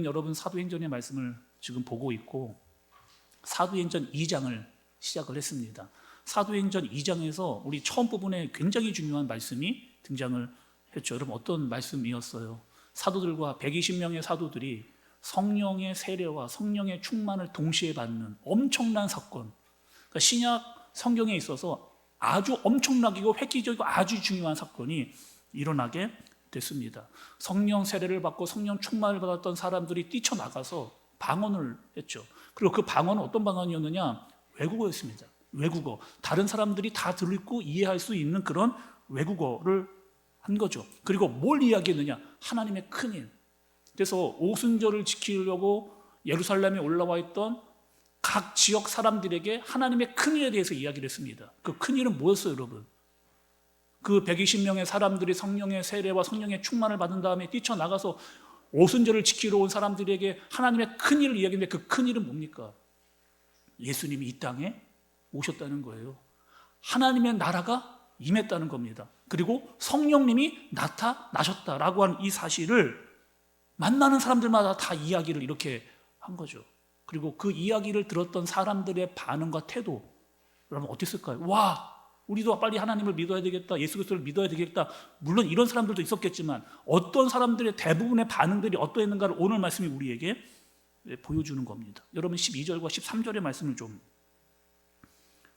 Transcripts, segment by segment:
우리는 여러분 사도행전의 말씀을 지금 보고 있고 사도행전 2장을 시작을 했습니다. 사도행전 2장에서 우리 처음 부분에 굉장히 중요한 말씀이 등장을 했죠. 여러분 어떤 말씀이었어요? 사도들과 120명의 사도들이 성령의 세례와 성령의 충만을 동시에 받는 엄청난 사건, 그러니까 신약 성경에 있어서 아주 엄청나고 획기적이고 아주 중요한 사건이 일어나게 됐습니다. 성령 세례를 받고 성령 충만을 받았던 사람들이 뛰쳐나가서 방언을 했죠. 그리고 그 방언은 어떤 방언이었느냐? 외국어였습니다. 외국어. 다른 사람들이 다 듣고 이해할 수 있는 그런 외국어를 한 거죠. 그리고 뭘 이야기했느냐? 하나님의 큰일. 그래서 오순절을 지키려고 예루살렘에 올라와 있던 각 지역 사람들에게 하나님의 큰일에 대해서 이야기를 했습니다. 그 큰일은 뭐였어요, 여러분? 그 120명의 사람들이 성령의 세례와 성령의 충만을 받은 다음에 뛰쳐나가서 오순절을 지키러 온 사람들에게 하나님의 큰일을 이야기했는데 그 큰일은 뭡니까? 예수님이 이 땅에 오셨다는 거예요. 하나님의 나라가 임했다는 겁니다. 그리고 성령님이 나타나셨다라고 하는 이 사실을 만나는 사람들마다 다 이야기를 이렇게 한 거죠. 그리고 그 이야기를 들었던 사람들의 반응과 태도, 여러분 어땠을까요? 와, 우리도 빨리 하나님을 믿어야 되겠다, 예수 그리스도를 믿어야 되겠다. 물론 이런 사람들도 있었겠지만 어떤 사람들의 대부분의 반응들이 어떠했는가를 오늘 말씀이 우리에게 보여주는 겁니다. 여러분 12절과 13절의 말씀을 좀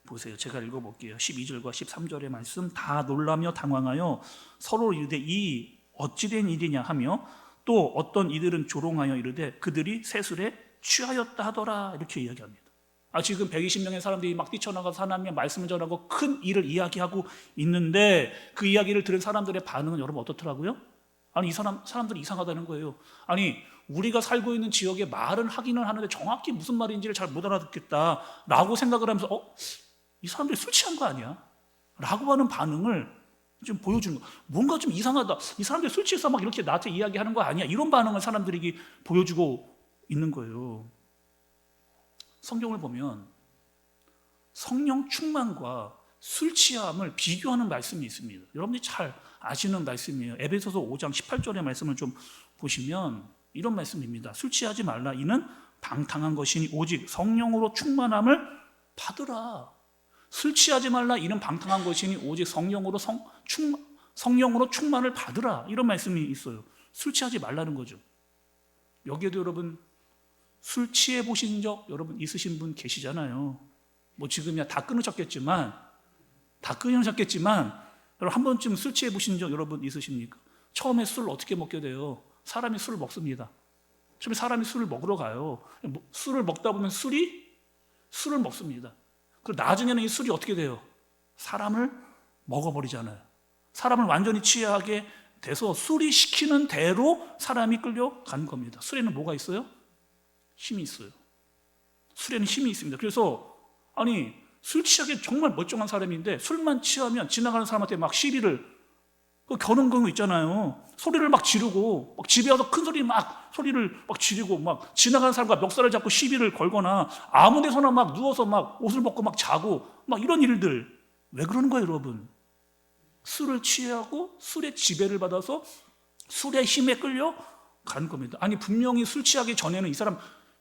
보세요. 제가 읽어볼게요. 12절과 13절의 말씀. 다 놀라며 당황하여 서로 이르되 이 어찌된 일이냐 하며 또 어떤 이들은 조롱하여 이르되 그들이 세술에 취하였다 하더라, 이렇게 이야기합니다. 지금 120명의 사람들이 막 뛰쳐나가서 하나님의 말씀을 전하고 큰 일을 이야기하고 있는데 그 이야기를 들은 사람들의 반응은 여러분 어떻더라고요? 이 사람들이 이상하다는 거예요. 우리가 살고 있는 지역에 말은 하기는 하는데 정확히 무슨 말인지를 잘 못 알아듣겠다라고 생각을 하면서 이 사람들이 술 취한 거 아니야? 라고 하는 반응을 좀 보여주는 거예요. 뭔가 좀 이상하다. 이 사람들이 술 취해서 막 이렇게 나한테 이야기하는 거 아니야? 이런 반응을 사람들이 보여주고 있는 거예요. 성경을 보면 성령 충만과 술 취함을 비교하는 말씀이 있습니다. 여러분들이 잘 아시는 말씀이에요. 에베소서 5장 18절의 말씀을 좀 보시면 이런 말씀입니다. 술 취하지 말라. 이는 방탕한 것이니 오직 성령으로 충만함을 받으라. 술 취하지 말라. 이는 방탕한 것이니 오직 성령으로 충만을 받으라. 이런 말씀이 있어요. 술 취하지 말라는 거죠. 여기에도 여러분 술 취해 보신 적 여러분 있으신 분 계시잖아요. 지금이야 다 끊으셨겠지만 여러분 한 번쯤 술 취해 보신 적 여러분 있으십니까? 처음에 술을 어떻게 먹게 돼요? 사람이 술을 먹습니다. 처음에 사람이 술을 먹으러 가요. 술을 먹다 보면 술을 먹습니다. 그리고 나중에는 이 술이 어떻게 돼요? 사람을 먹어버리잖아요. 사람을 완전히 취하게 돼서 술이 시키는 대로 사람이 끌려가는 겁니다. 술에는 뭐가 있어요? 힘이 있어요. 술에는 힘이 있습니다. 그래서 술 취하게 정말 멀쩡한 사람인데 술만 취하면 지나가는 사람한테 막 시비를 겨눈 거 있잖아요. 소리를 막 지르고 막 집에 와서 큰 소리를 막 지르고 막 지나가는 사람과 멱살을 잡고 시비를 걸거나 아무 데서나 막 누워서 막 옷을 벗고 막 자고 막 이런 일들. 왜 그러는 거예요, 여러분? 술을 취하고 술의 지배를 받아서 술의 힘에 끌려 가는 겁니다. 분명히 술 취하기 전에는 이 사람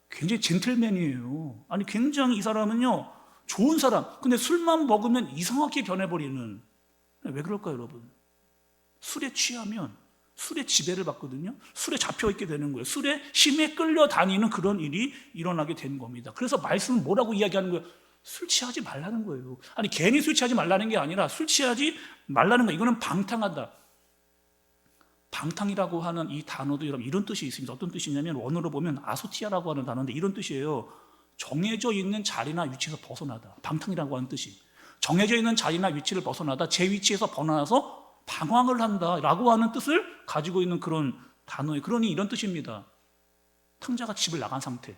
굉장히 젠틀맨이에요. 굉장히 이 사람은요 좋은 사람. 근데 술만 먹으면 이상하게 변해버리는. 왜 그럴까요, 여러분? 술에 취하면 술의 지배를 받거든요. 술에 잡혀있게 되는 거예요. 술의 힘에 끌려다니는 그런 일이 일어나게 되는 겁니다. 그래서 말씀은 뭐라고 이야기하는 거예요? 술 취하지 말라는 거예요. 괜히 술 취하지 말라는 게 아니라 술 취하지 말라는 거예요. 이거는 방탕하다. 방탕이라고 하는 이 단어도 여러분 이런 뜻이 있습니다. 어떤 뜻이냐면 원어로 보면 아소티아라고 하는 단어인데 이런 뜻이에요. 정해져 있는 자리나 위치에서 벗어나다. 방탕이라고 하는 뜻이 정해져 있는 자리나 위치를 벗어나다, 제 위치에서 벗어나서 방황을 한다라고 하는 뜻을 가지고 있는 그런 단어예요. 그러니 이런 뜻입니다. 탕자가 집을 나간 상태.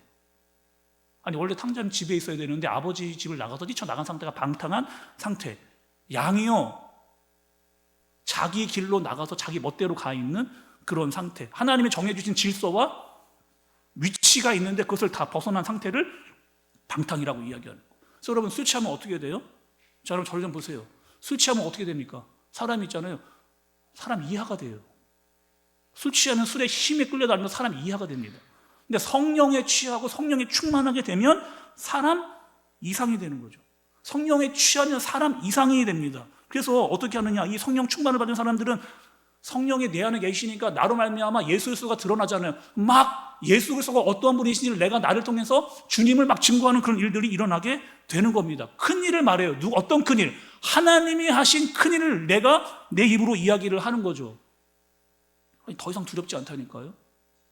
원래 탕자는 집에 있어야 되는데 아버지 집을 나가서 뛰쳐나간 상태가 방탕한 상태. 양이요 자기 길로 나가서 자기 멋대로 가 있는 그런 상태. 하나님이 정해주신 질서와 위치가 있는데 그것을 다 벗어난 상태를 방탕이라고 이야기하는 거예요. 그래서 여러분 술 취하면 어떻게 돼요? 자, 여러분 저를 좀 보세요. 술 취하면 어떻게 됩니까? 사람 있잖아요. 사람 이하가 돼요. 술 취하면 술의 힘에 끌려다니면서 사람 이하가 됩니다. 근데 성령에 취하고 성령에 충만하게 되면 사람 이상이 되는 거죠. 성령에 취하면 사람 이상이 됩니다. 그래서 어떻게 하느냐, 이 성령 충만을 받은 사람들은 성령이 내 안에 계시니까 나로 말미암아 예수 그리스도가 드러나잖아요. 막 예수 그리스도가 어떠한 분이신지를 내가 나를 통해서 주님을 막 증거하는 그런 일들이 일어나게 되는 겁니다. 큰 일을 말해요. 어떤 큰 일? 하나님이 하신 큰 일을 내가 내 입으로 이야기를 하는 거죠. 아니, 더 이상 두렵지 않다니까요.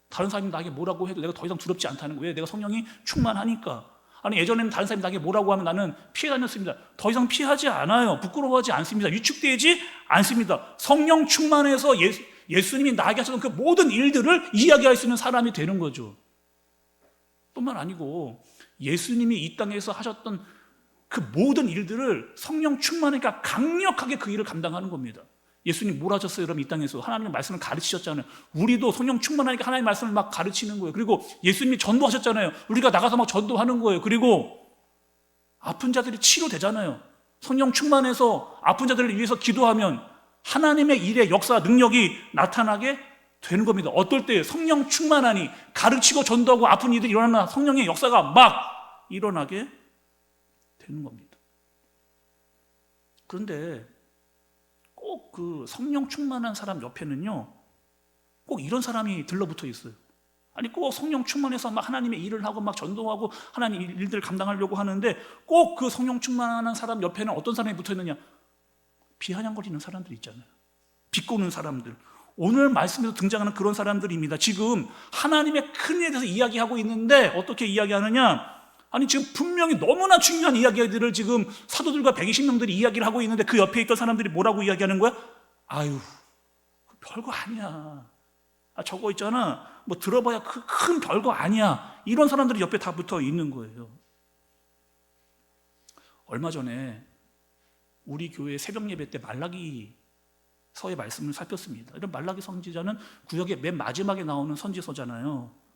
다른 사람이 나에게 뭐라고 해도 내가 더 이상 두렵지 않다는 거예요. 왜? 내가 성령이 충만하니까. 아니, 예전에는 다른 사람이 나에게 뭐라고 하면 나는 피해 다녔습니다. 더 이상 피하지 않아요. 부끄러워하지 않습니다. 위축되지 않습니다. 성령 충만해서 예수님이 나에게 하셨던 그 모든 일들을 이야기할 수 있는 사람이 되는 거죠. 뿐만 아니고 예수님이 이 땅에서 하셨던 그 모든 일들을 성령 충만하니까 강력하게 그 일을 감당하는 겁니다. 예수님 뭘 하셨어요? 여러분, 이 땅에서 하나님의 말씀을 가르치셨잖아요. 우리도 성령 충만하니까 하나님의 말씀을 막 가르치는 거예요. 그리고 예수님이 전도하셨잖아요. 우리가 나가서 막 전도하는 거예요. 그리고 아픈 자들이 치료되잖아요. 성령 충만해서 아픈 자들을 위해서 기도하면 하나님의 일의 역사, 능력이 나타나게 되는 겁니다. 어떨 때 성령 충만하니 가르치고 전도하고 아픈 이들이 일어나나 성령의 역사가 막 일어나게 되는 겁니다. 그런데 꼭 그 성령 충만한 사람 옆에는요, 꼭 이런 사람이 들러붙어 있어요. 아니, 꼭 성령 충만해서 막 하나님의 일을 하고 막 전도하고 하나님 일들을 감당하려고 하는데 꼭 그 성령 충만한 사람 옆에는 어떤 사람이 붙어 있느냐? 비아냥거리는 사람들 있잖아요. 비꼬는 사람들. 오늘 말씀에서 등장하는 그런 사람들입니다. 지금 하나님의 큰 일에 대해서 이야기하고 있는데 어떻게 이야기하느냐? 아니, 지금 분명히 너무나 중요한 이야기들을 지금 사도들과 120명들이 이야기를 하고 있는데 그 옆에 있던 사람들이 뭐라고 이야기하는 거야? 아유, 별거 아니야. 저거 있잖아. 뭐 들어봐야 큰 별거 아니야. 이런 사람들이 옆에 다 붙어 있는 거예요. 얼마 전에 우리 교회 새벽 예배 때 말라기서의 말씀을 살폈습니다. 이런 말라기 선지자는 구약의 맨 마지막에 나오는 선지서잖아요.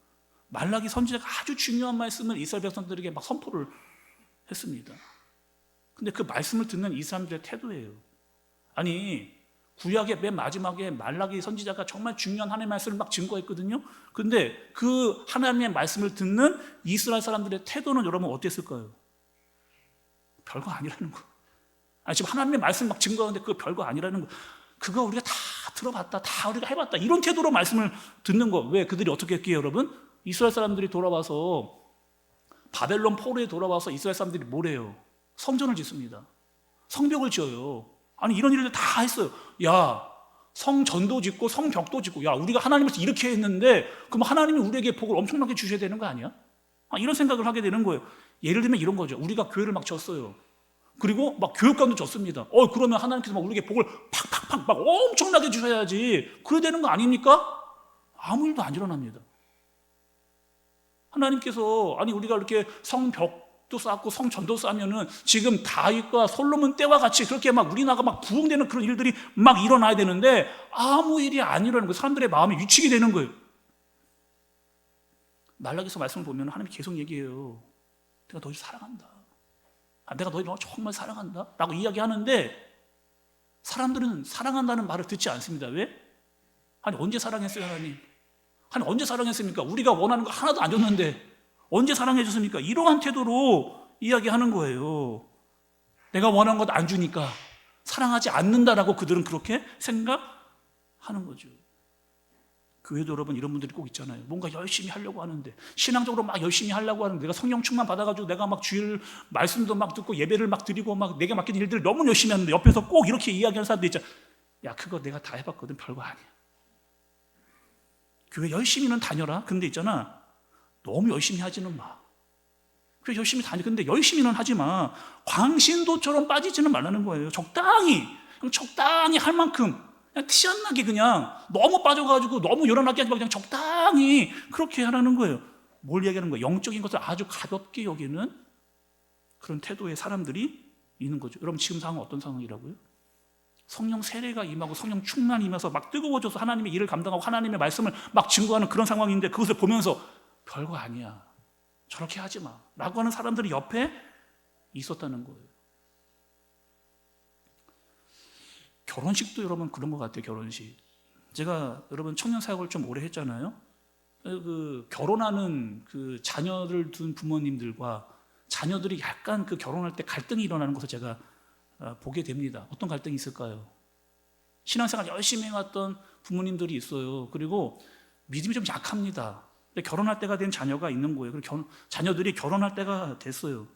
말라기 선지자가 아주 중요한 말씀을 이스라엘 백성들에게 막 선포를 했습니다. 근데 그 말씀을 듣는 이 사람들의 태도예요. 아니, 구약의 맨 마지막에 말라기 선지자가 정말 중요한 하나님의 말씀을 막 증거했거든요. 근데 그 하나님의 말씀을 듣는 이스라엘 사람들의 태도는 여러분 어땠을까요? 별거 아니라는 거. 아니, 지금 하나님의 말씀 막 증거하는데 그거 별거 아니라는 거. 그거 우리가 다 들어봤다, 다 우리가 해봤다, 이런 태도로 말씀을 듣는 거. 왜? 그들이 어떻게 했기에 여러분? 이스라엘 사람들이 돌아와서 바벨론 포로에 돌아와서 이스라엘 사람들이 뭐래요? 성전을 짓습니다. 성벽을 지어요. 아니, 이런 일을 다 했어요. 야, 성전도 짓고 성벽도 짓고, 야, 우리가 하나님께서 이렇게 했는데 그럼 하나님이 우리에게 복을 엄청나게 주셔야 되는 거 아니야? 이런 생각을 하게 되는 거예요. 예를 들면 이런 거죠. 우리가 교회를 막 졌어요. 그리고 막 교육관도 졌습니다. 그러면 하나님께서 막 우리에게 복을 팍팍팍 막 엄청나게 주셔야지. 그래야 되는 거 아닙니까? 아무 일도 안 일어납니다. 하나님께서, 아니, 우리가 이렇게 성벽도 쌓고 성전도 쌓으면은 지금 다윗과 솔로몬 때와 같이 그렇게 막 우리나라가 막 부흥되는 그런 일들이 막 일어나야 되는데 아무 일이 안 일어나는 거예요. 사람들의 마음이 위축이 되는 거예요. 말라기서 말씀을 보면 하나님이 계속 얘기해요. 내가 너희를 사랑한다. 내가 너희를 정말 사랑한다 라고 이야기하는데 사람들은 사랑한다는 말을 듣지 않습니다. 왜? 아니, 언제 사랑했어요, 하나님? 아니, 언제 사랑했습니까? 우리가 원하는 거 하나도 안 줬는데 언제 사랑해 줬습니까? 이러한 태도로 이야기하는 거예요. 내가 원하는 것 안 주니까 사랑하지 않는다라고 그들은 그렇게 생각하는 거죠. 교회도 여러분 이런 분들이 꼭 있잖아요. 뭔가 열심히 하려고 하는데, 신앙적으로 막 열심히 하려고 하는데, 내가 성령 충만 받아가지고 내가 막 주일 말씀도 막 듣고 예배를 막 드리고 막 내게 맡긴 일들을 너무 열심히 하는데 옆에서 꼭 이렇게 이야기하는 사람들 있잖아. 야, 그거 내가 다 해봤거든. 별거 아니야. 교회 열심히는 다녀라. 근데 있잖아, 너무 열심히 하지는 마. 교회 열심히 다녀. 근데 열심히는 하지 마. 광신도처럼 빠지지는 말라는 거예요. 적당히 할 만큼, 그냥 티 안 나게, 그냥 너무 빠져가지고 너무 요란하게 하지 말고 그냥 적당히 그렇게 하라는 거예요. 뭘 얘기하는 거예요? 영적인 것을 아주 가볍게 여기는 그런 태도의 사람들이 있는 거죠. 여러분, 지금 상황은 어떤 상황이라고요? 성령 세례가 임하고 성령 충만이 임해서 막 뜨거워져서 하나님의 일을 감당하고 하나님의 말씀을 막 증거하는 그런 상황인데 그것을 보면서 별거 아니야, 저렇게 하지 마 라고 하는 사람들이 옆에 있었다는 거예요. 결혼식도 여러분 그런 것 같아요. 결혼식, 제가 여러분 청년 사역을 좀 오래 했잖아요. 그 결혼하는 그 자녀를 둔 부모님들과 자녀들이 약간 그 결혼할 때 갈등이 일어나는 것을 제가 보게 됩니다. 어떤 갈등이 있을까요? 신앙생활 열심히 해왔던 부모님들이 있어요. 그리고 믿음이 좀 약합니다. 근데 결혼할 때가 된 자녀가 있는 거예요. 그리고 자녀들이 결혼할 때가 됐어요.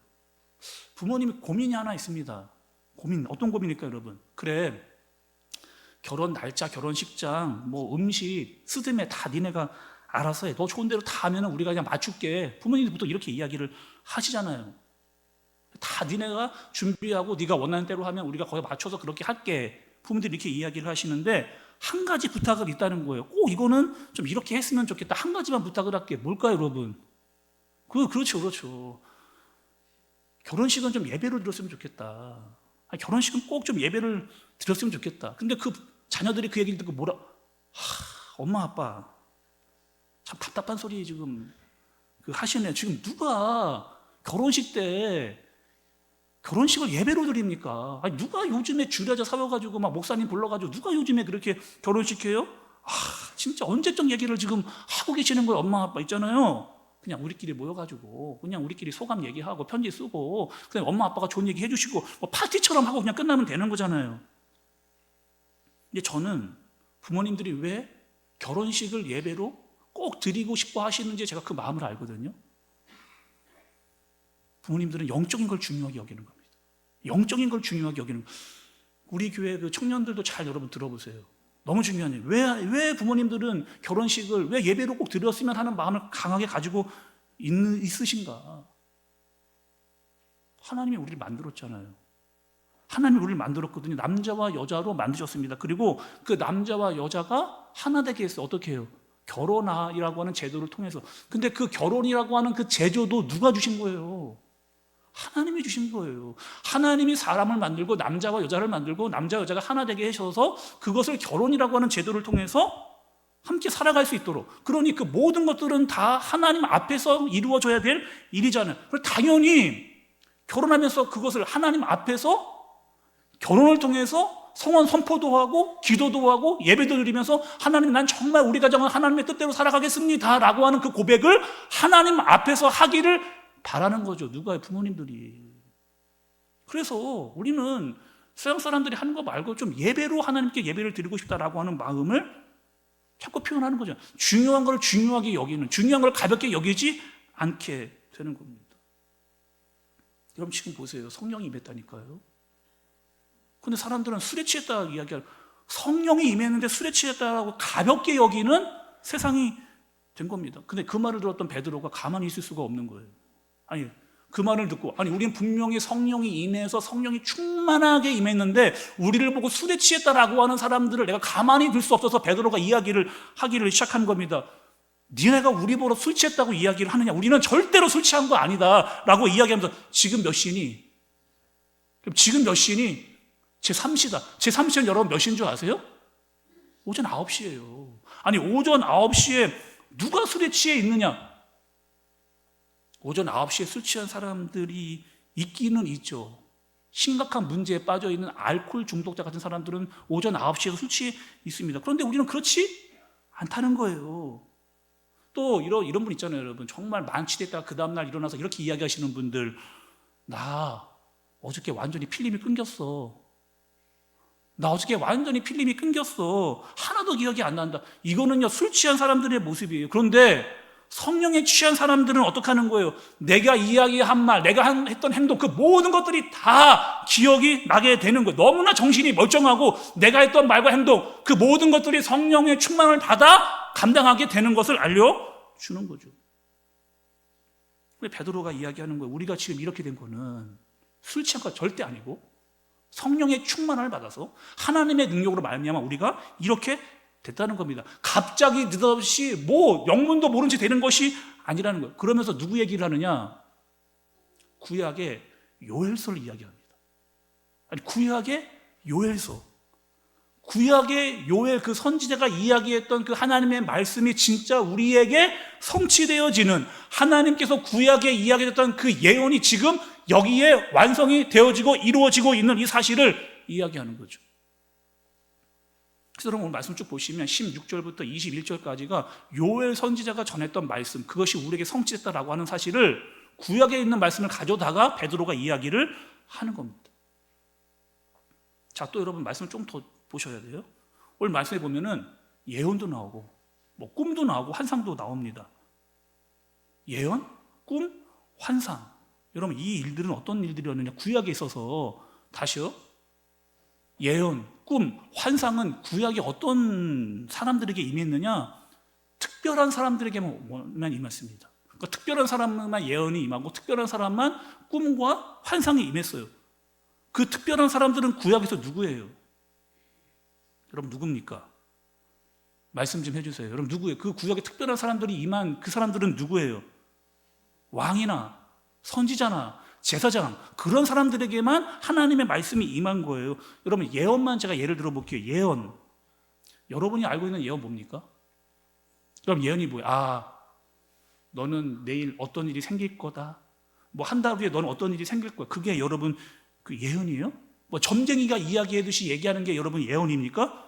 부모님이 고민이 하나 있습니다. 고민, 어떤 고민일까요, 여러분? 그래, 결혼 날짜, 결혼식장, 뭐 음식, 스드메 다 니네가 알아서 해. 너 좋은 대로 다 하면 우리가 그냥 맞출게. 부모님들 보통 이렇게 이야기를 하시잖아요. 다 니네가 준비하고 네가 원하는 대로 하면 우리가 거기에 맞춰서 그렇게 할게. 부모님들이 이렇게 이야기를 하시는데 한 가지 부탁을 있다는 거예요. 꼭 이거는 좀 이렇게 했으면 좋겠다. 한 가지만 부탁을 할게. 뭘까요, 여러분? 그렇죠. 결혼식은 좀 예배로 드렸으면 좋겠다. 결혼식은 꼭 좀 예배를 드렸으면 좋겠다. 근데 그 자녀들이 그 얘기를 듣고 엄마 아빠 참 답답한 소리 지금 하시네. 지금 누가 결혼식 때 결혼식을 예배로 드립니까? 아니, 누가 요즘에 주례자 사와가지고 막 목사님 불러가지고 누가 요즘에 그렇게 결혼식 해요? 진짜 언제적 얘기를 지금 하고 계시는 거예요. 엄마 아빠 있잖아요. 그냥 우리끼리 모여가지고 그냥 우리끼리 소감 얘기하고 편지 쓰고 그냥 엄마 아빠가 좋은 얘기 해주시고 뭐 파티처럼 하고 그냥 끝나면 되는 거잖아요. 근데 저는 부모님들이 왜 결혼식을 예배로 꼭 드리고 싶어 하시는지 제가 그 마음을 알거든요. 부모님들은 영적인 걸 중요하게 여기는 겁니다. 영적인 걸 중요하게 여기는 거예요. 우리 교회 그 청년들도 잘 여러분 들어보세요. 너무 중요한 얘기. 왜 부모님들은 결혼식을 왜 예배로 꼭 드렸으면 하는 마음을 강하게 가지고 있으신가? 하나님이 우리를 만들었잖아요. 하나님이 우리를 만들었거든요. 남자와 여자로 만드셨습니다. 그리고 그 남자와 여자가 하나 되게 했어요. 어떻게 해요? 결혼이라고 하는 제도를 통해서. 근데 그 결혼이라고 하는 그 제도도 누가 주신 거예요? 하나님이 주신 거예요. 하나님이 사람을 만들고 남자와 여자를 만들고 남자 여자가 하나 되게 하셔서 그것을 결혼이라고 하는 제도를 통해서 함께 살아갈 수 있도록. 그러니 그 모든 것들은 다 하나님 앞에서 이루어져야 될 일이잖아요. 그래서 당연히 결혼하면서 그것을 하나님 앞에서 결혼을 통해서 성원 선포도 하고 기도도 하고 예배도 드리면서 하나님, 난 정말 우리 가정은 하나님의 뜻대로 살아가겠습니다 라고 하는 그 고백을 하나님 앞에서 하기를 바라는 거죠. 누가요? 부모님들이. 그래서 우리는 서양 사람들이 하는 거 말고 좀 예배로 하나님께 예배를 드리고 싶다라고 하는 마음을 자꾸 표현하는 거죠. 중요한 걸 중요하게 여기는, 중요한 걸 가볍게 여기지 않게 되는 겁니다. 여러분 지금 보세요. 성령이 임했다니까요. 근데 사람들은 술에 취했다 이야기하고 성령이 임했는데 술에 취했다라고 가볍게 여기는 세상이 된 겁니다. 근데 그 말을 들었던 베드로가 가만히 있을 수가 없는 거예요. 아니, 그 말을 듣고 우리는 분명히 성령이 임해서 성령이 충만하게 임했는데 우리를 보고 술에 취했다라고 하는 사람들을 내가 가만히 둘 수 없어서 베드로가 이야기를 하기를 시작한 겁니다. 니네가 우리 보러 술 취했다고 이야기를 하느냐? 우리는 절대로 술 취한 거 아니다 라고 이야기하면서 지금 몇 시니? 그럼 지금 몇 시니? 제3시다. 제3시는 여러분 몇 시인 줄 아세요? 오전 9시예요. 아니, 오전 9시에 누가 술에 취해 있느냐? 오전 9시에 술 취한 사람들이 있기는 있죠. 심각한 문제에 빠져 있는 알코올 중독자 같은 사람들은 오전 9시에 술 취해 있습니다. 그런데 우리는 그렇지 않다는 거예요. 또 이런 분 있잖아요, 여러분. 정말 만취됐다가 그 다음날 일어나서 이렇게 이야기하시는 분들, 나 어저께 완전히 필름이 끊겼어. 나 어저께 완전히 필름이 끊겼어. 하나도 기억이 안 난다. 이거는요, 술 취한 사람들의 모습이에요. 그런데 성령에 취한 사람들은 어떻게 하는 거예요? 내가 이야기한 말, 내가 했던 행동, 그 모든 것들이 다 기억이 나게 되는 거예요. 너무나 정신이 멀쩡하고 내가 했던 말과 행동, 그 모든 것들이 성령의 충만을 받아 감당하게 되는 것을 알려주는 거죠. 베드로가 이야기하는 거예요. 우리가 지금 이렇게 된 거는 술 취한 거 절대 아니고 성령의 충만을 받아서 하나님의 능력으로 말미암아 우리가 이렇게 됐다는 겁니다. 갑자기 느닷없이 영문도 모른 채 되는 것이 아니라는 거예요. 그러면서 누구 얘기를 하느냐? 구약의 요엘서를 이야기합니다. 아니, 구약의 요엘서. 구약의 요엘 그 선지자가 이야기했던 그 하나님의 말씀이 진짜 우리에게 성취되어지는, 하나님께서 구약에 이야기했던 그 예언이 지금 여기에 완성이 되어지고 이루어지고 있는 이 사실을 이야기하는 거죠. 그래서 여러분 오늘 말씀 쭉 보시면 16절부터 21절까지가 요엘 선지자가 전했던 말씀, 그것이 우리에게 성취됐다라고 하는 사실을 구약에 있는 말씀을 가져다가 베드로가 이야기를 하는 겁니다. 자, 또 여러분 말씀을 좀 더 보셔야 돼요. 오늘 말씀에 보면은 예언도 나오고 뭐 꿈도 나오고 환상도 나옵니다. 예언, 꿈, 환상. 여러분 이 일들은 어떤 일들이었느냐? 구약에 있어서 다시요. 예언, 꿈, 환상은 구약에 어떤 사람들에게 임했느냐? 특별한 사람들에게만 임했습니다. 그러니까 특별한 사람만 예언이 임하고 특별한 사람만 꿈과 환상이 임했어요. 그 특별한 사람들은 구약에서 누구예요? 여러분 누굽니까? 말씀 좀 해주세요. 여러분 누구예요? 그 구약에 특별한 사람들이 임한 그 사람들은 누구예요? 왕이나 선지자나 제사장, 그런 사람들에게만 하나님의 말씀이 임한 거예요. 여러분 예언만 제가 예를 들어 볼게요. 예언. 여러분이 알고 있는 예언 뭡니까? 그럼 예언이 뭐예요? 아, 너는 내일 어떤 일이 생길 거다. 뭐 한 달 후에 너는 어떤 일이 생길 거야. 그게 여러분 그 예언이에요? 뭐 점쟁이가 이야기하듯이 얘기하는 게 여러분 예언입니까?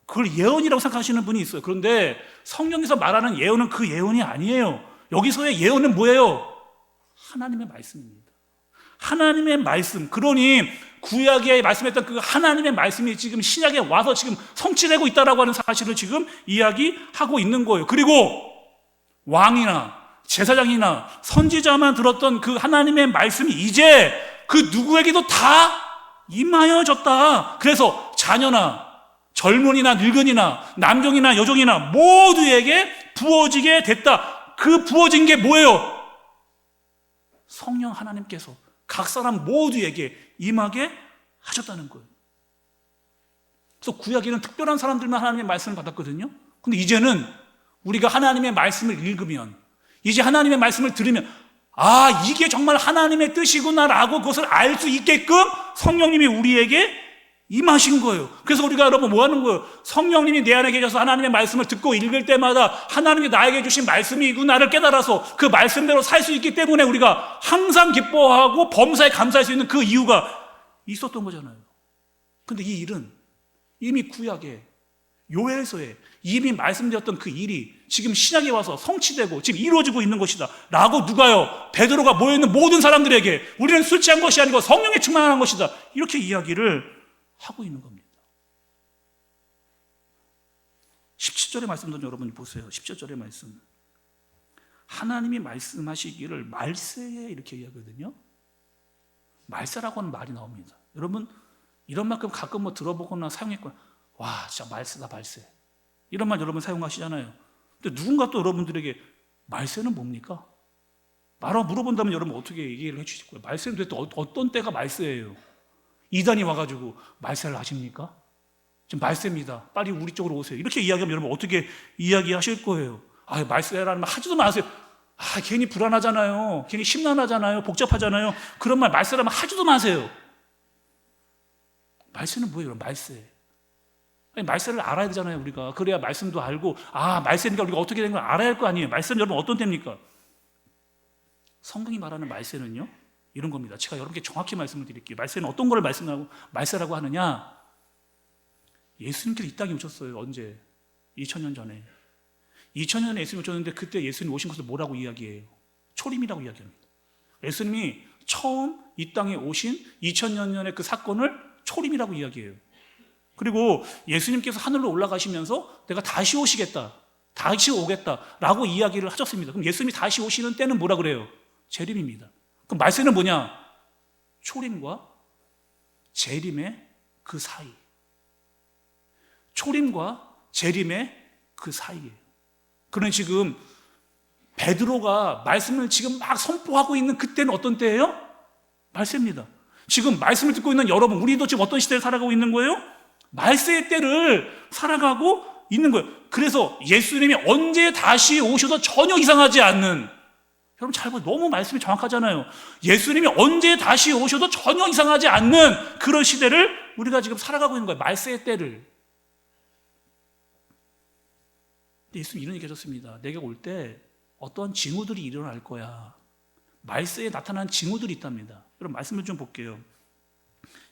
그걸 예언이라고 생각하시는 분이 있어요. 그런데 성경에서 말하는 예언은 그 예언이 아니에요. 여기서의 예언은 뭐예요? 하나님의 말씀입니다. 하나님의 말씀. 그러니 구약에 말씀했던 그 하나님의 말씀이 지금 신약에 와서 지금 성취되고 있다라고 하는 사실을 지금 이야기하고 있는 거예요. 그리고 왕이나 제사장이나 선지자만 들었던 그 하나님의 말씀이 이제 그 누구에게도 다 임하여졌다. 그래서 자녀나 젊은이나 늙은이나 남종이나 여종이나 모두에게 부어지게 됐다. 그 부어진 게 뭐예요? 성령 하나님께서 각 사람 모두에게 임하게 하셨다는 거예요. 그래서 구약에는 특별한 사람들만 하나님의 말씀을 받았거든요. 근데 이제는 우리가 하나님의 말씀을 읽으면, 이제 하나님의 말씀을 들으면, 아, 이게 정말 하나님의 뜻이구나라고 그것을 알 수 있게끔 성령님이 우리에게 임하신 거예요. 그래서 우리가 여러분 뭐 하는 거예요? 성령님이 내 안에 계셔서 하나님의 말씀을 듣고 읽을 때마다 하나님이 나에게 주신 말씀이구나를 깨달아서 그 말씀대로 살 수 있기 때문에 우리가 항상 기뻐하고 범사에 감사할 수 있는 그 이유가 있었던 거잖아요. 근데 이 일은 이미 구약에 요엘서에 이미 말씀드렸던 그 일이 지금 신약에 와서 성취되고 지금 이루어지고 있는 것이다 라고 누가요? 베드로가 모여있는 모든 사람들에게 우리는 술 취한 것이 아니고 성령에 충만한 것이다 이렇게 이야기를 하고 있는 겁니다. 17절의 말씀도 여러분이 보세요. 17절의 말씀. 하나님이 말씀하시기를 말세에 이렇게 이야기하거든요. 말세라고 하는 말이 나옵니다. 여러분 이런 만큼 가끔 뭐 들어보거나 사용했거나 와 진짜 말세다 말세 이런 말 여러분 사용하시잖아요. 근데 누군가 또 여러분들에게 말세는 뭡니까? 말하고 물어본다면 여러분 어떻게 얘기를 해주실 거예요? 말세는 도대체 어떤 때가 말세예요? 이단이 와가지고 말세를 하십니까? 지금 말세입니다. 빨리 우리 쪽으로 오세요. 이렇게 이야기하면 여러분 어떻게 이야기하실 거예요? 아, 말세라는 말 하지도 마세요. 아, 괜히 불안하잖아요. 괜히 심란하잖아요. 복잡하잖아요. 그런 말 말세라면 하지도 마세요. 말세는 뭐예요? 말세. 아니, 말세를 알아야 되잖아요. 우리가 그래야 말씀도 알고 아, 말세니까 우리가 어떻게 된 걸 알아야 할 거 아니에요. 말세는 여러분 어떤 때입니까? 성경이 말하는 말세는요 이런 겁니다. 제가 여러분께 정확히 말씀을 드릴게요. 말세는 어떤 걸 말세라고 하느냐? 예수님께서 이 땅에 오셨어요. 언제? 2000년 전에. 2000년 전에 예수님이 오셨는데 그때 예수님 오신 것을 뭐라고 이야기해요? 초림이라고 이야기합니다. 예수님이 처음 이 땅에 오신 2000년 전의 그 사건을 초림이라고 이야기해요. 그리고 예수님께서 하늘로 올라가시면서 내가 다시 오시겠다, 다시 오겠다라고 이야기를 하셨습니다. 그럼 예수님이 다시 오시는 때는 뭐라 그래요? 재림입니다. 그럼 말세는 뭐냐? 초림과 재림의 그 사이. 초림과 재림의 그 사이예요. 그러니 지금 베드로가 말씀을 지금 막 선포하고 있는 그때는 어떤 때예요? 말세입니다. 지금 말씀을 듣고 있는 여러분, 우리도 지금 어떤 시대를 살아가고 있는 거예요? 말세의 때를 살아가고 있는 거예요. 그래서 예수님이 언제 다시 오셔도 전혀 이상하지 않는, 여러분 잘 보세요. 너무 말씀이 정확하잖아요. 예수님이 언제 다시 오셔도 전혀 이상하지 않는 그런 시대를 우리가 지금 살아가고 있는 거예요. 말세의 때를. 근데 예수님 이런 얘기 하셨습니다. 내가 올 때 어떤 징후들이 일어날 거야. 말세에 나타난 징후들이 있답니다. 여러분 말씀을 좀 볼게요.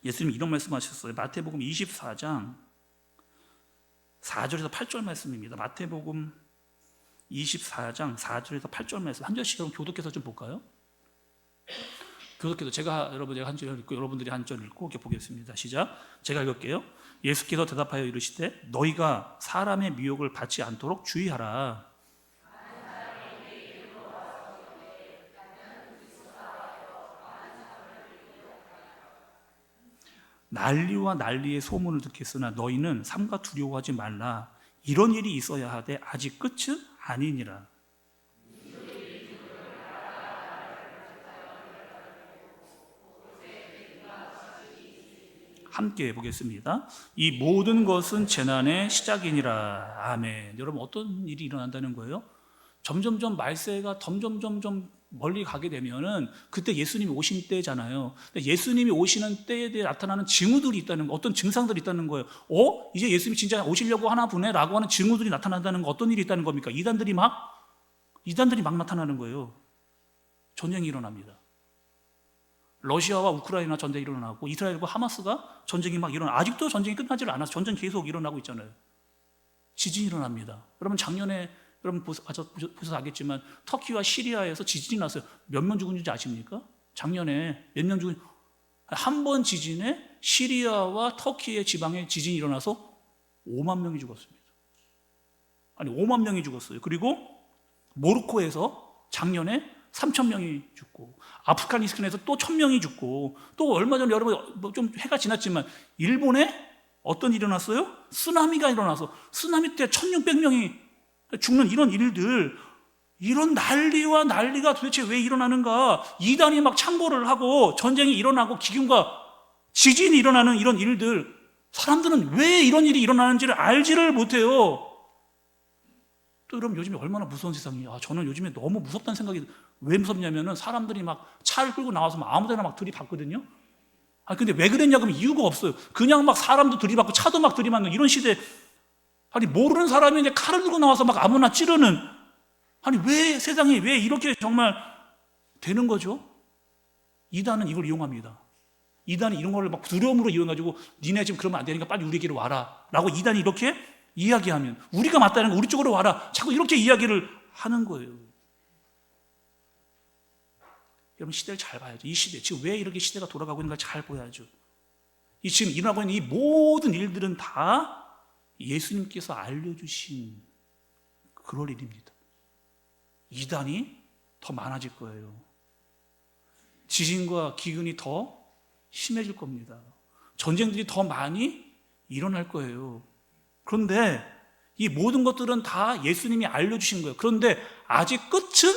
예수님이 이런 말씀하셨어요. 마태복음 24장 4절에서 8절 말씀입니다. 마태복음 24장 4절에서 8절 말씀 한 절씩 그럼 교독해서 좀 볼까요? 교독해서 제가 한 절 읽고 여러분들이 한 절 읽고 이렇게 보겠습니다. 시작. 제가 읽을게요. 예수께서 대답하여 이르시되 너희가 사람의 미혹을 받지 않도록 주의하라. 난리와 난리의 소문을 듣겠으나 너희는 삼가 두려워하지 말라. 이런 일이 있어야 하되 아직 끝은 아니니라. 함께 보겠습니다. 이 모든 것은 재난의 시작이니라. 아멘. 여러분 어떤 일이 일어난다는 거예요? 점점점 말세가 점점점 멀리 가게 되면은 그때 예수님이 오신 때잖아요. 예수님이 오시는 때에 대해 나타나는 징후들이 있다는 거, 어떤 증상들이 있다는 거예요. 이제 예수님이 진짜 오시려고 하나 보네 라고 하는 징후들이 나타난다는 거, 어떤 일이 있다는 겁니까? 이단들이 막 나타나는 거예요. 전쟁이 일어납니다. 러시아와 우크라이나 전쟁이 일어나고 이스라엘과 하마스가 전쟁이 막 일어나. 아직도 전쟁이 끝나지 않아서 전쟁 계속 일어나고 있잖아요. 지진이 일어납니다. 여러분 작년에 여러분 보셔서 알겠지만 터키와 시리아에서 지진이 났어요. 몇 명 죽은지 아십니까? 작년에 몇 명 죽은, 한 번 지진에 시리아와 터키의 지방에 지진이 일어나서 5만 명이 죽었습니다. 아니 5만 명이 죽었어요. 그리고 모로코에서 작년에 3천 명이 죽고, 아프가니스탄에서 또 1,000명이 죽고, 또 얼마 전에 여러분 좀 해가 지났지만 일본에 어떤 일이 일어났어요? 쓰나미가 일어나서 쓰나미 때 1,600명이 죽는 이런 일들, 이런 난리와 난리가 도대체 왜 일어나는가? 이단이 막 창궐을 하고 전쟁이 일어나고 기근과 지진이 일어나는 이런 일들, 사람들은 왜 이런 일이 일어나는지를 알지를 못해요. 또 여러분 요즘에 얼마나 무서운 세상이에요. 저는 요즘에 너무 무섭다는 생각이, 왜 무섭냐면은 사람들이 막 차를 끌고 나와서 막 아무데나 막 들이받거든요. 근데 왜 그랬냐 그러면 이유가 없어요. 그냥 막 사람도 들이받고 차도 막 들이받는 이런 시대. 모르는 사람이 이제 칼을 들고 나와서 막 아무나 찌르는, 왜 세상이 왜 이렇게 정말 되는 거죠? 이단은 이걸 이용합니다. 이단이 이런 걸 막 두려움으로 이용해가지고 니네 지금 그러면 안 되니까 빨리 우리에게로 와라 라고 이단이 이렇게 이야기하면, 우리가 맞다는 거 우리 쪽으로 와라, 자꾸 이렇게 이야기를 하는 거예요. 여러분 시대를 잘 봐야죠. 이 시대 지금 왜 이렇게 시대가 돌아가고 있는가 잘 보야죠. 이 지금 일어나고 있는 이 모든 일들은 다 예수님께서 알려주신 그럴 일입니다. 이단이 더 많아질 거예요. 지진과 기근이 더 심해질 겁니다. 전쟁들이 더 많이 일어날 거예요. 그런데 이 모든 것들은 다 예수님이 알려주신 거예요. 그런데 아직 끝은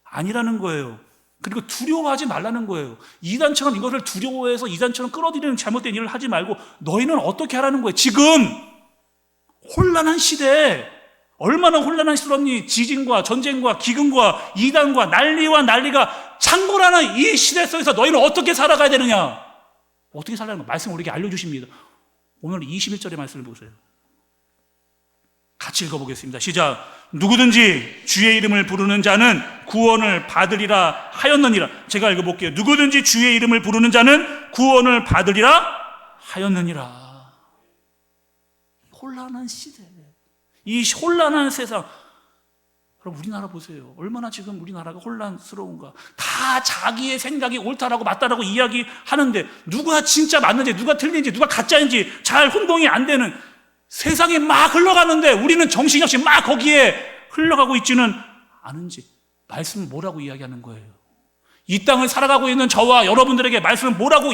아니라는 거예요. 그리고 두려워하지 말라는 거예요. 이단처럼 이것을 두려워해서 이단처럼 끌어들이는 잘못된 일을 하지 말고 너희는 어떻게 하라는 거예요. 지금 혼란한 시대에, 얼마나 혼란스럽니? 지진과 전쟁과 기근과 이단과 난리와 난리가 창궐하는 이 시대 속에서 너희는 어떻게 살아가야 되느냐? 어떻게 살라는 거 말씀 우리에게 알려주십니다. 오늘 21절의 말씀을 보세요. 같이 읽어보겠습니다. 시작. 누구든지 주의 이름을 부르는 자는 구원을 받으리라 하였느니라. 제가 읽어볼게요. 누구든지 주의 이름을 부르는 자는 구원을 받으리라 하였느니라. 혼란한 시대, 이 혼란한 세상, 여러분 우리나라 보세요. 얼마나 지금 우리나라가 혼란스러운가. 다 자기의 생각이 옳다라고 맞다라고 이야기하는데 누가 진짜 맞는지, 누가 틀린지, 누가 가짜인지 잘 혼동이 안 되는 세상에 막 흘러가는데 우리는 정신없이 막 거기에 흘러가고 있지는 않은지, 말씀은 뭐라고 이야기하는 거예요? 이 땅을 살아가고 있는 저와 여러분들에게 말씀은 뭐라고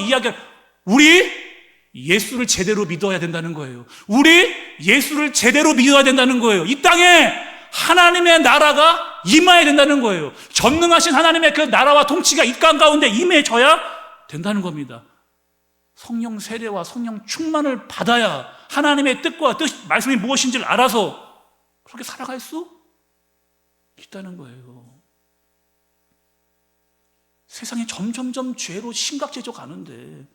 우리 예수를 제대로 믿어야 된다는 거예요. 우리 예수를 제대로 믿어야 된다는 거예요. 이 땅에 하나님의 나라가 임해야 된다는 거예요. 전능하신 하나님의 그 나라와 통치가 이 땅 가운데 임해져야 된다는 겁니다. 성령 세례와 성령 충만을 받아야 하나님의 뜻과 말씀이 무엇인지를 알아서 그렇게 살아갈 수 있다는 거예요. 세상이 점점점 죄로 심각해져 가는데,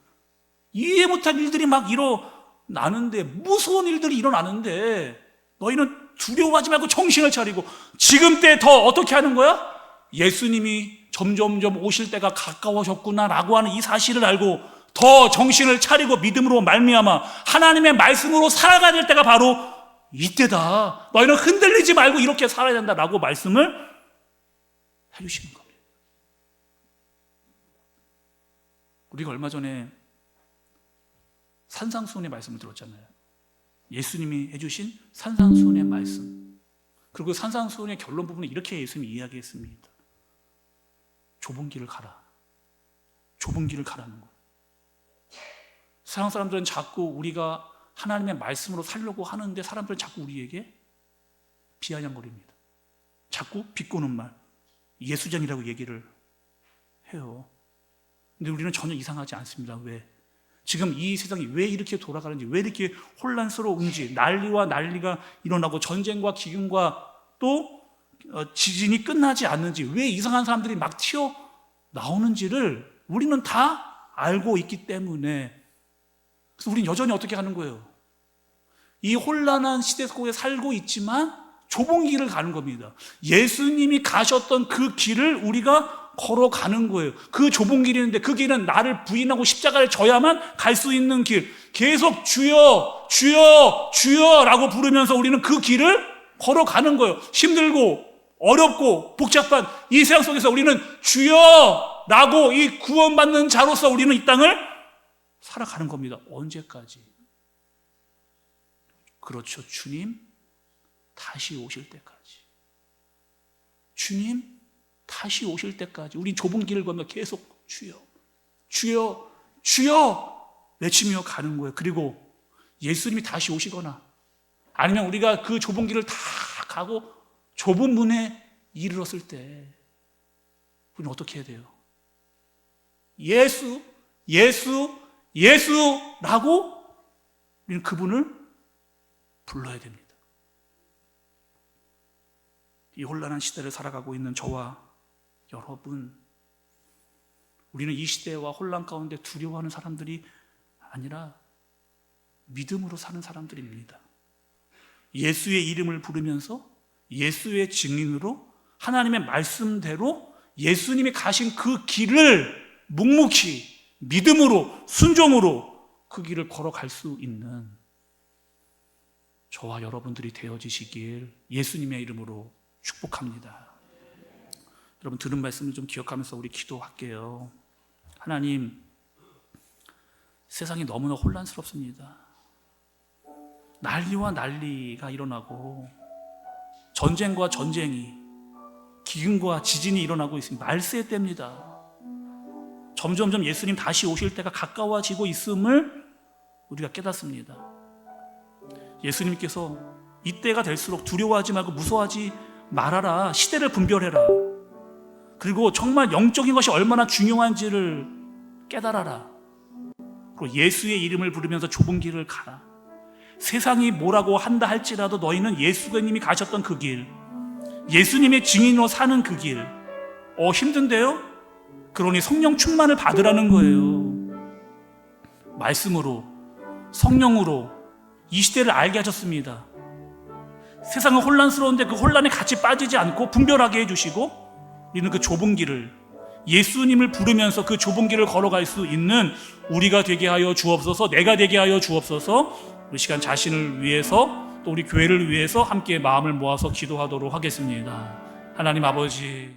이해 못할 일들이 막 일어나는데, 무서운 일들이 일어나는데 너희는 두려워하지 말고 정신을 차리고, 지금 때 더 어떻게 하는 거야? 예수님이 점점점 오실 때가 가까워졌구나라고 하는 이 사실을 알고 더 정신을 차리고 믿음으로 말미암아 하나님의 말씀으로 살아가야 될 때가 바로 이때다. 너희는 흔들리지 말고 이렇게 살아야 된다라고 말씀을 해주시는 겁니다. 우리가 얼마 전에 산상수훈의 말씀을 들었잖아요. 예수님이 해주신 산상수훈의 말씀. 그리고 산상수훈의 결론 부분에 이렇게 예수님이 이야기했습니다. 좁은 길을 가라. 좁은 길을 가라는 거예요. 세상 사람들은 자꾸 우리가 하나님의 말씀으로 살려고 하는데 사람들은 자꾸 우리에게 비아냥거립니다. 자꾸 비꼬는 말, 예수전이라고 얘기를 해요. 근데 우리는 전혀 이상하지 않습니다. 왜? 지금 이 세상이 왜 이렇게 돌아가는지, 왜 이렇게 혼란스러운지, 난리가 일어나고 전쟁과 기근과 또 지진이 끝나지 않는지, 왜 이상한 사람들이 막 튀어나오는지를 우리는 다 알고 있기 때문에, 그래서 우리는 여전히 어떻게 하는 거예요? 이 혼란한 시대 속에 살고 있지만 좁은 길을 가는 겁니다. 예수님이 가셨던 그 길을 우리가 걸어가는 거예요. 그 좁은 길이 있는데 그 길은 나를 부인하고 십자가를 져야만 갈 수 있는 길. 계속 주여, 주여, 주여라고 부르면서 우리는 그 길을 걸어가는 거예요. 힘들고 어렵고 복잡한 이 세상 속에서 우리는 주여라고 이 구원받는 자로서 우리는 이 땅을 살아가는 겁니다. 언제까지? 그렇죠. 주님 다시 오실 때까지. 주님 다시 오실 때까지 우리 좁은 길을 걸으며 계속 주여, 주여, 주여 외치며 가는 거예요. 그리고 예수님이 다시 오시거나 아니면 우리가 그 좁은 길을 다 가고 좁은 문에 이르렀을 때 우리는 어떻게 해야 돼요? 예수, 예수, 예수라고 우리는 그분을 불러야 됩니다. 이 혼란한 시대를 살아가고 있는 저와 여러분, 우리는 이 시대와 혼란 가운데 두려워하는 사람들이 아니라 믿음으로 사는 사람들입니다. 예수의 이름을 부르면서 예수의 증인으로 하나님의 말씀대로 예수님이 가신 그 길을 묵묵히 믿음으로 순종으로 그 길을 걸어갈 수 있는 저와 여러분들이 되어지시길 예수님의 이름으로 축복합니다. 여러분 들은 말씀을 좀 기억하면서 우리 기도할게요. 하나님, 세상이 너무나 혼란스럽습니다. 난리와 난리가 일어나고 전쟁과 전쟁이, 기근과 지진이 일어나고 있습니다. 말세의 때입니다. 점점점 예수님 다시 오실 때가 가까워지고 있음을 우리가 깨닫습니다. 예수님께서 이때가 될수록 두려워하지 말고 무서워하지 말아라. 시대를 분별해라. 그리고 정말 영적인 것이 얼마나 중요한지를 깨달아라. 그리고 예수의 이름을 부르면서 좁은 길을 가라. 세상이 뭐라고 한다 할지라도 너희는 예수님이 가셨던 그 길, 예수님의 증인으로 사는 그 길. 힘든데요? 그러니 성령 충만을 받으라는 거예요. 말씀으로, 성령으로 이 시대를 알게 하셨습니다. 세상은 혼란스러운데 그 혼란에 같이 빠지지 않고 분별하게 해주시고 우리는 그 좁은 길을, 예수님을 부르면서 그 좁은 길을 걸어갈 수 있는 우리가 되게 하여 주옵소서. 내가 되게 하여 주옵소서. 우리 시간 자신을 위해서 또 우리 교회를 위해서 함께 마음을 모아서 기도하도록 하겠습니다. 하나님 아버지,